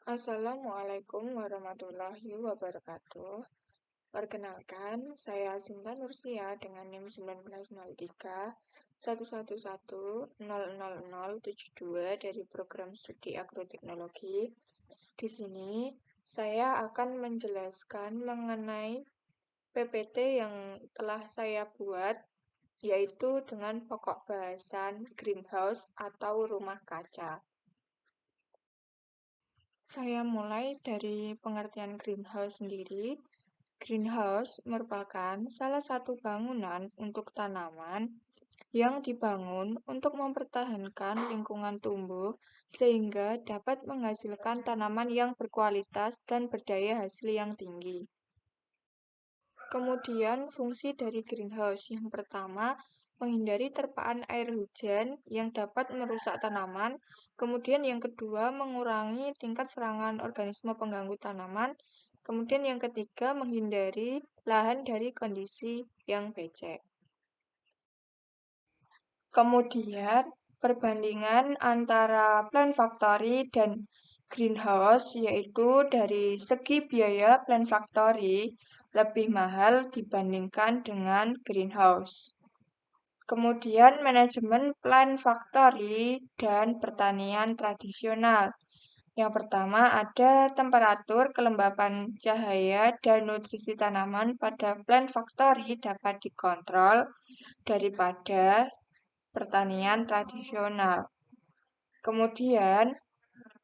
Assalamualaikum warahmatullahi wabarakatuh. Perkenalkan, saya Sinta Nursia dengan NIM 1903 111000072 dari program studi agroteknologi. Di sini saya akan menjelaskan mengenai PPT yang telah saya buat, yaitu dengan pokok bahasan greenhouse atau rumah kaca. Saya mulai dari pengertian greenhouse sendiri. Greenhouse merupakan salah satu bangunan untuk tanaman yang dibangun untuk mempertahankan lingkungan tumbuh sehingga dapat menghasilkan tanaman yang berkualitas dan berdaya hasil yang tinggi. Kemudian fungsi dari greenhouse yang pertama, menghindari terpaan air hujan yang dapat merusak tanaman. Kemudian yang kedua, mengurangi tingkat serangan organisme pengganggu tanaman. Kemudian yang ketiga, menghindari lahan dari kondisi yang becek. Kemudian, perbandingan antara plant factory dan greenhouse, yaitu dari segi biaya plant factory lebih mahal dibandingkan dengan greenhouse. Kemudian, manajemen plant factory dan pertanian tradisional. Yang pertama ada temperatur, kelembapan cahaya, dan nutrisi tanaman pada plant factory dapat dikontrol daripada pertanian tradisional. Kemudian,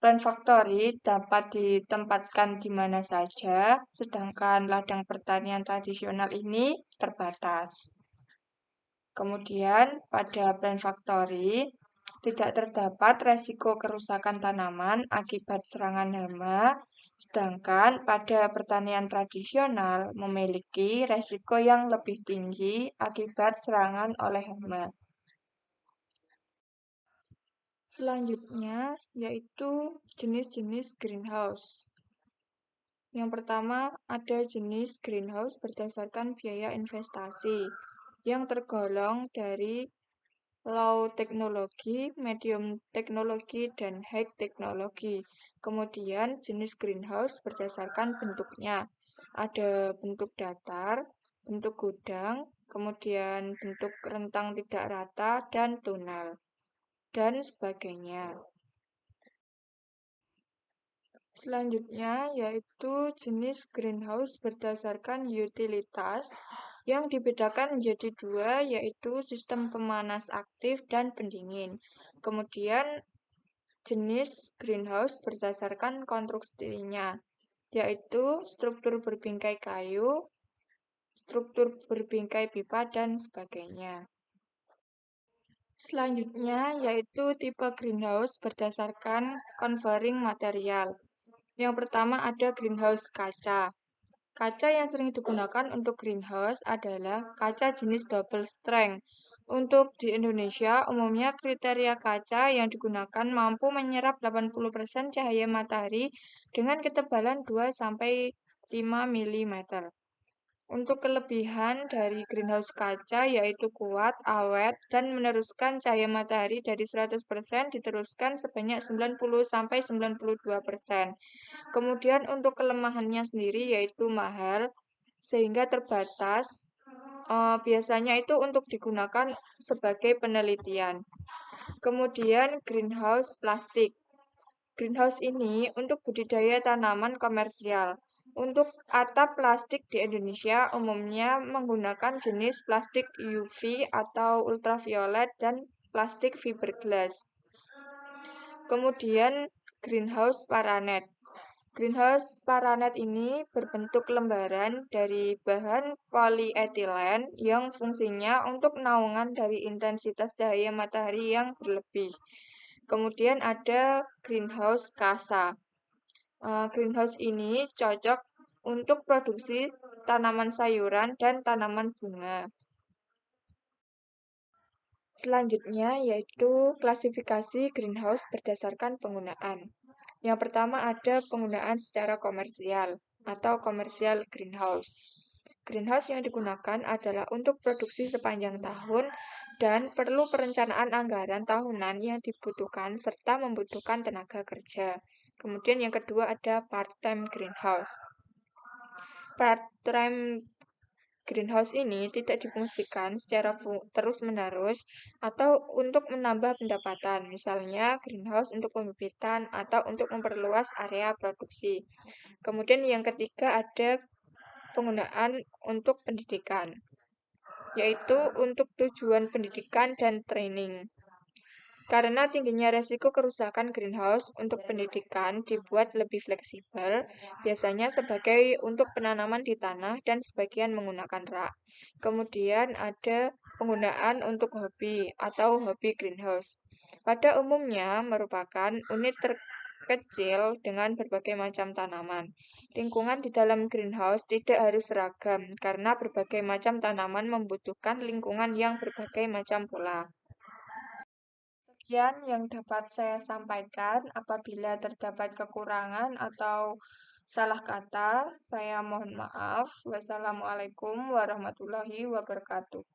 plant factory dapat ditempatkan di mana saja, sedangkan ladang pertanian tradisional ini terbatas. Kemudian, pada plant factory tidak terdapat resiko kerusakan tanaman akibat serangan hama, sedangkan pada pertanian tradisional memiliki resiko yang lebih tinggi akibat serangan oleh hama. Selanjutnya yaitu jenis-jenis greenhouse. Yang pertama ada jenis greenhouse berdasarkan biaya investasi yang tergolong dari low teknologi, medium teknologi, dan high teknologi. Kemudian jenis greenhouse berdasarkan bentuknya. Ada bentuk datar, bentuk gudang, kemudian bentuk rentang tidak rata, dan tunnel, dan sebagainya. Selanjutnya yaitu jenis greenhouse berdasarkan utilitas yang dibedakan menjadi dua, yaitu sistem pemanas aktif dan pendingin. Kemudian jenis greenhouse berdasarkan konstruksinya, yaitu struktur berbingkai kayu, struktur berbingkai pipa, dan sebagainya. Selanjutnya yaitu tipe greenhouse berdasarkan covering material. Yang pertama ada greenhouse kaca. Kaca yang sering digunakan untuk greenhouse adalah kaca jenis double strength. Untuk di Indonesia, umumnya kriteria kaca yang digunakan mampu menyerap 80% cahaya matahari dengan ketebalan 2-5 mm. Untuk kelebihan dari greenhouse kaca yaitu kuat, awet, dan meneruskan cahaya matahari dari 100% diteruskan sebanyak 90-92%. Kemudian untuk kelemahannya sendiri yaitu mahal, sehingga terbatas. Biasanya itu untuk digunakan sebagai penelitian. Kemudian greenhouse plastik. Greenhouse ini untuk budidaya tanaman komersial. Untuk atap plastik di Indonesia umumnya menggunakan jenis plastik UV atau ultraviolet dan plastik fiberglass. Kemudian greenhouse paranet. Greenhouse paranet ini berbentuk lembaran dari bahan polietilen yang fungsinya untuk naungan dari intensitas cahaya matahari yang berlebih. Kemudian ada greenhouse kasa. Greenhouse ini cocok untuk produksi tanaman sayuran dan tanaman bunga. Selanjutnya yaitu klasifikasi greenhouse berdasarkan penggunaan. Yang pertama ada penggunaan secara komersial atau commercial greenhouse. Greenhouse yang digunakan adalah untuk produksi sepanjang tahun dan perlu perencanaan anggaran tahunan yang dibutuhkan serta membutuhkan tenaga kerja. Kemudian yang kedua ada part-time greenhouse. Part-time greenhouse ini tidak difungsikan secara terus-menerus atau untuk menambah pendapatan, misalnya greenhouse untuk pembibitan atau untuk memperluas area produksi. Kemudian yang ketiga ada penggunaan untuk pendidikan, yaitu untuk tujuan pendidikan dan training. Karena tingginya resiko kerusakan greenhouse untuk pendidikan dibuat lebih fleksibel, biasanya sebagai untuk penanaman di tanah dan sebagian menggunakan rak. Kemudian ada penggunaan untuk hobi atau hobi greenhouse. Pada umumnya merupakan unit terkecil dengan berbagai macam tanaman. Lingkungan di dalam greenhouse tidak harus seragam karena berbagai macam tanaman membutuhkan lingkungan yang berbagai macam pula. Sekian yang dapat saya sampaikan. Apabila terdapat kekurangan atau salah kata, saya mohon maaf. Wassalamualaikum warahmatullahi wabarakatuh.